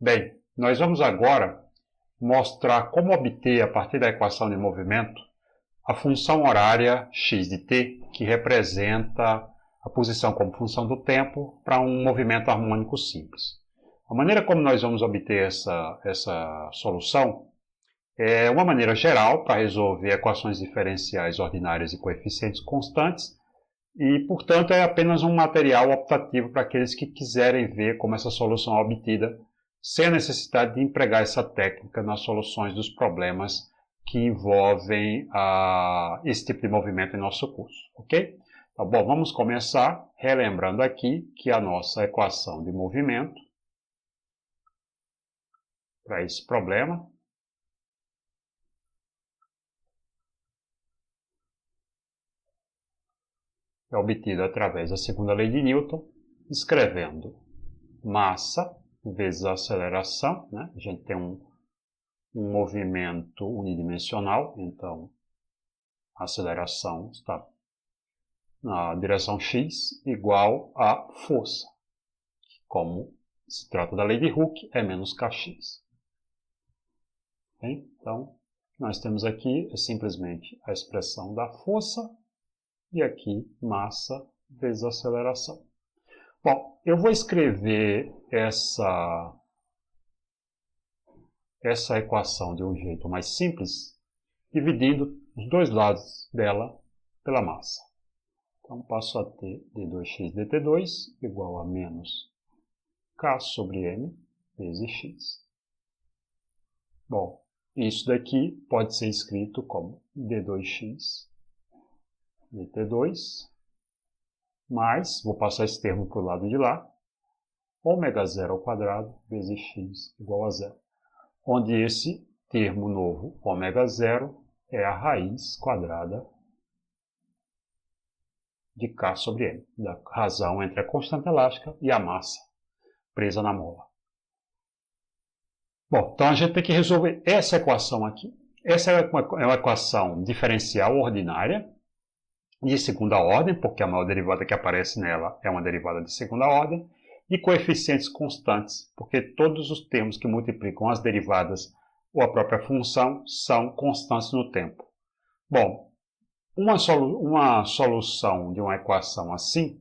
Bem, nós vamos agora mostrar como obter, a partir da equação de movimento, a função horária x de t, que representa a posição como função do tempo para um movimento harmônico simples. A maneira como nós vamos obter essa solução é uma maneira geral para resolver equações diferenciais ordinárias e coeficientes constantes e, portanto, é apenas um material optativo para aqueles que quiserem ver como essa solução é obtida sem a necessidade de empregar essa técnica nas soluções dos problemas que envolvem esse tipo de movimento em nosso curso, ok? Então, bom, vamos começar relembrando aqui que a nossa equação de movimento para esse problema é obtida através da segunda lei de Newton, escrevendo massa vezes a aceleração, né? A gente tem um movimento unidimensional, então a aceleração está na direção x igual a força, que, como se trata da lei de Hooke, é menos kx. Bem, então, nós temos aqui simplesmente a expressão da força e aqui massa vezes aceleração. Bom, eu vou escrever essa equação de um jeito mais simples, dividindo os dois lados dela pela massa. Então, passo a ter d2x dt2 igual a menos k sobre m vezes x. Bom, isso daqui pode ser escrito como d2x dt2 mais, vou passar esse termo para o lado de lá, ômega zero ao quadrado vezes x igual a zero. Onde esse termo novo, ômega zero, é a raiz quadrada de K sobre M, da razão entre a constante elástica e a massa presa na mola. Bom, então a gente tem que resolver essa equação aqui. Essa é uma equação diferencial ordinária de segunda ordem, porque a maior derivada que aparece nela é uma derivada de segunda ordem, e coeficientes constantes, porque todos os termos que multiplicam as derivadas ou a própria função são constantes no tempo. Bom, uma solução de uma equação assim,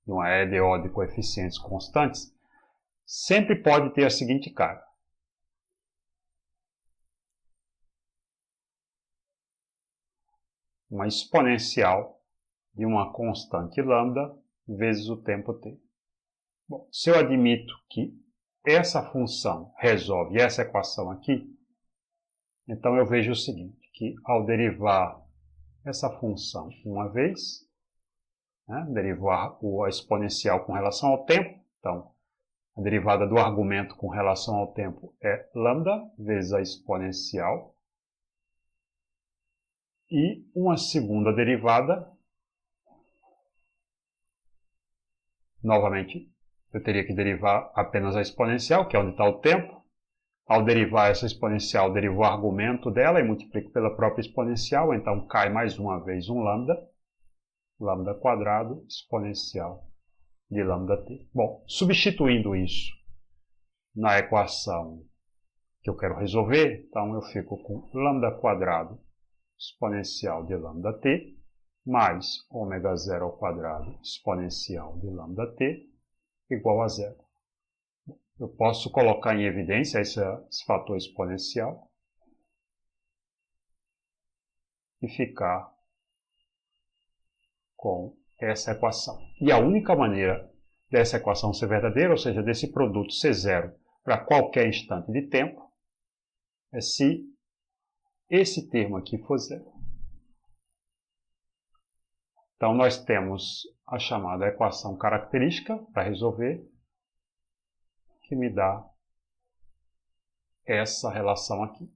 de uma EDO de coeficientes constantes, sempre pode ter a seguinte cara. Uma exponencial de uma constante lambda vezes o tempo t. Bom, se eu admito que essa função resolve essa equação aqui, então eu vejo o seguinte, que ao derivar essa função uma vez, né, derivar a exponencial com relação ao tempo, então a derivada do argumento com relação ao tempo é lambda vezes a exponencial, e uma segunda derivada, novamente, eu teria que derivar apenas a exponencial, que é onde está o tempo. Ao derivar essa exponencial, derivo o argumento dela e multiplico pela própria exponencial, então cai mais uma vez um lambda, lambda quadrado, exponencial de lambda t. Bom, substituindo isso na equação que eu quero resolver, então eu fico com lambda quadrado, exponencial de lambda t, mais ômega zero ao quadrado, exponencial de lambda t, igual a zero. Eu posso colocar em evidência esse fator exponencial e ficar com essa equação. E a única maneira dessa equação ser verdadeira, ou seja, desse produto ser zero para qualquer instante de tempo, é se esse termo aqui for zero. Então, nós temos a chamada equação característica para resolver, que me dá essa relação aqui.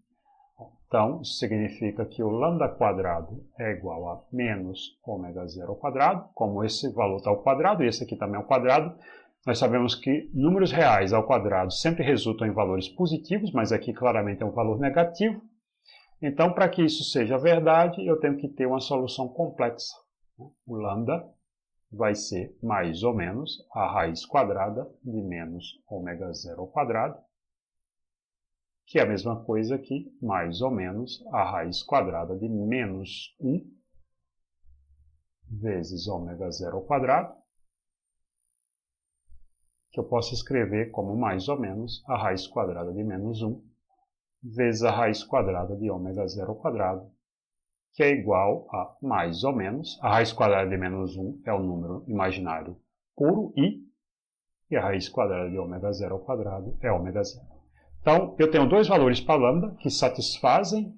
Então, isso significa que o lambda quadrado é igual a menos ômega zero ao quadrado, como esse valor está ao quadrado, e esse aqui também é ao quadrado. Nós sabemos que números reais ao quadrado sempre resultam em valores positivos, mas aqui claramente é um valor negativo. Então, para que isso seja verdade, eu tenho que ter uma solução complexa. O lambda vai ser mais ou menos a raiz quadrada de menos ômega zero ao quadrado, que é a mesma coisa aqui, mais ou menos a raiz quadrada de menos 1 vezes ômega zero ao quadrado, que eu posso escrever como mais ou menos a raiz quadrada de menos 1 vezes a raiz quadrada de ômega zero ao quadrado, que é igual a mais ou menos, a raiz quadrada de menos 1 é o número imaginário puro i, e a raiz quadrada de ômega zero ao quadrado é ômega zero. Então, eu tenho dois valores para lambda que satisfazem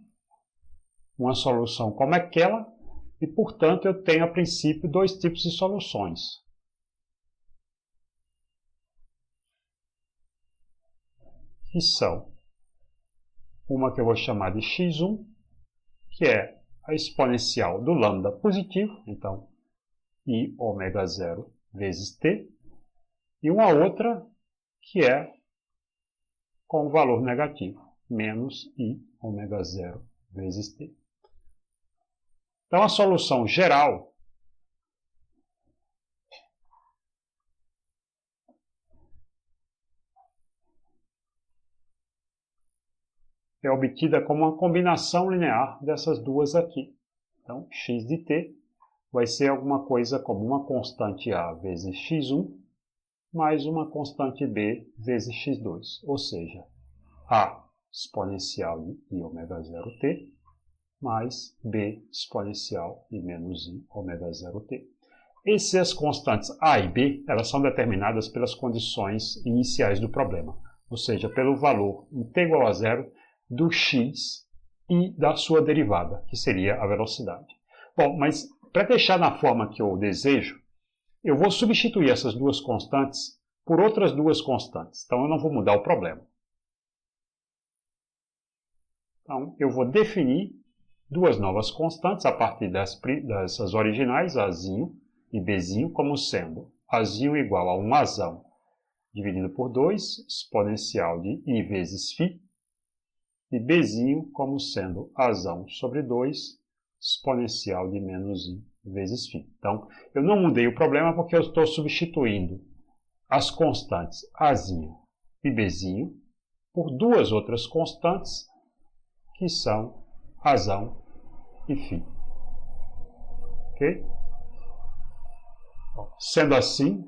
uma solução como aquela, e, portanto, eu tenho, a princípio, dois tipos de soluções. Que são uma que eu vou chamar de x1, que é a exponencial do lambda positivo, então, i ômega zero vezes t, e uma outra que é com o valor negativo, menos i ômega zero vezes t. Então, a solução geral é obtida como uma combinação linear dessas duas aqui. Então, x de t vai ser alguma coisa como uma constante a vezes x1 mais uma constante b vezes x2, ou seja, a exponencial de i ômega zero t mais b exponencial de menos i ômega zero t. Essas constantes a e b, elas são determinadas pelas condições iniciais do problema, ou seja, pelo valor t igual a zero do x e da sua derivada, que seria a velocidade. Bom, mas para deixar na forma que eu desejo, eu vou substituir essas duas constantes por outras duas constantes. Então, eu não vou mudar o problema. Então, eu vou definir duas novas constantes a partir dessas originais, azinho e bzinho, como sendo azinho igual a 1 azão dividido por 2, exponencial de i vezes φ, e bzinho como sendo azão sobre 2, exponencial de menos i vezes φ. Então, eu não mudei o problema porque eu estou substituindo as constantes azinho e bzinho por duas outras constantes que são azão e φ. Ok? Bom, sendo assim,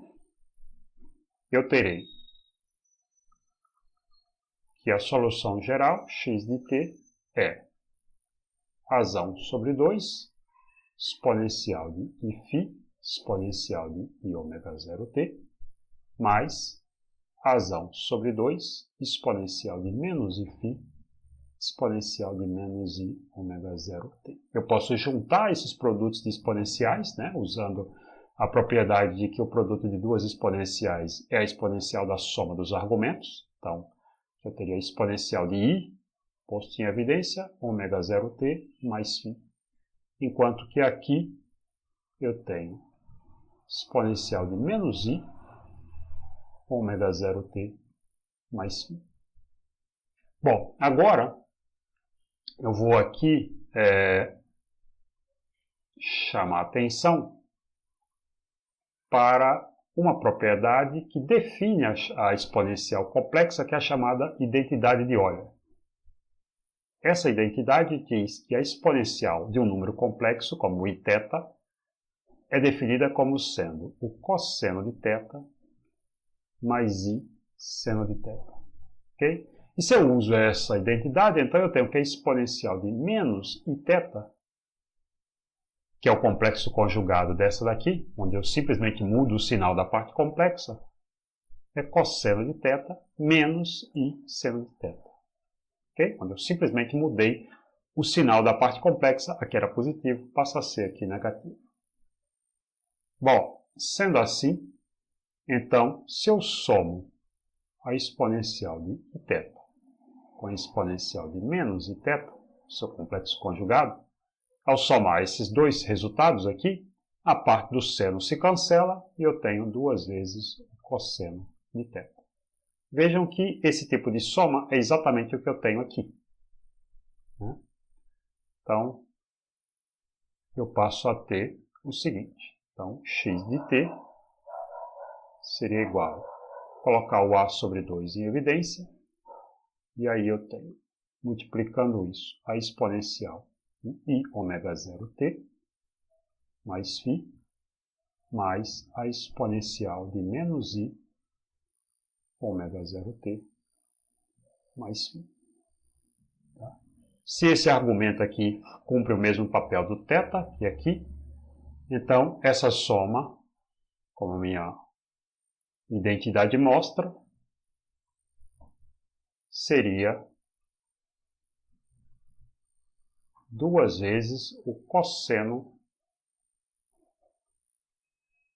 eu terei que a solução geral, x de t, é razão sobre 2, exponencial de iφ, exponencial de i ômega zero t, mais razão sobre 2, exponencial de menos iφ, exponencial de menos i ômega zero t. Eu posso juntar esses produtos de exponenciais, né, usando a propriedade de que o produto de duas exponenciais é a exponencial da soma dos argumentos. Então, eu teria a exponencial de i, posto em evidência, ômega zero t mais φ. Enquanto que aqui eu tenho exponencial de menos i, ômega zero t mais φ. Bom, agora eu vou aqui chamar a atenção para uma propriedade que define a exponencial complexa, que é a chamada identidade de Euler. Essa identidade diz que a exponencial de um número complexo, como iθ, é definida como sendo o cosseno de θ mais i seno de θ. Okay? E se eu uso essa identidade, então eu tenho que a exponencial de menos iθ, que é o complexo conjugado dessa daqui, onde eu simplesmente mudo o sinal da parte complexa, é cosseno de θ menos i seno de θ. Okay? Quando eu simplesmente mudei o sinal da parte complexa, aqui era positivo, passa a ser aqui negativo. Bom, sendo assim, então, se eu somo a exponencial de iθ com a exponencial de menos iθ, seu complexo conjugado, ao somar esses dois resultados aqui, a parte do seno se cancela e eu tenho duas vezes o cosseno de θ. Vejam que esse tipo de soma é exatamente o que eu tenho aqui. Então, eu passo a ter o seguinte. Então, x de t seria igual a colocar o a sobre 2 em evidência, E aí eu tenho, multiplicando isso, a exponencial de I ômega 0t mais φ, mais a exponencial de menos I ômega 0t mais φ. Tá? Se esse argumento aqui cumpre o mesmo papel do θ, que é aqui, então essa soma, como a minha identidade mostra, seria 2 vezes o cosseno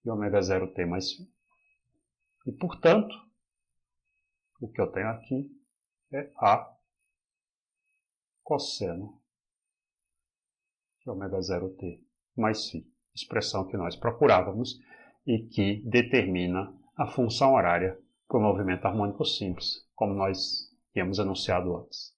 de ômega 0t mais φ. E, portanto, o que eu tenho aqui é A cosseno de ômega 0t mais φ, expressão que nós procurávamos e que determina a função horária para o movimento harmônico simples, como nós tínhamos anunciado antes.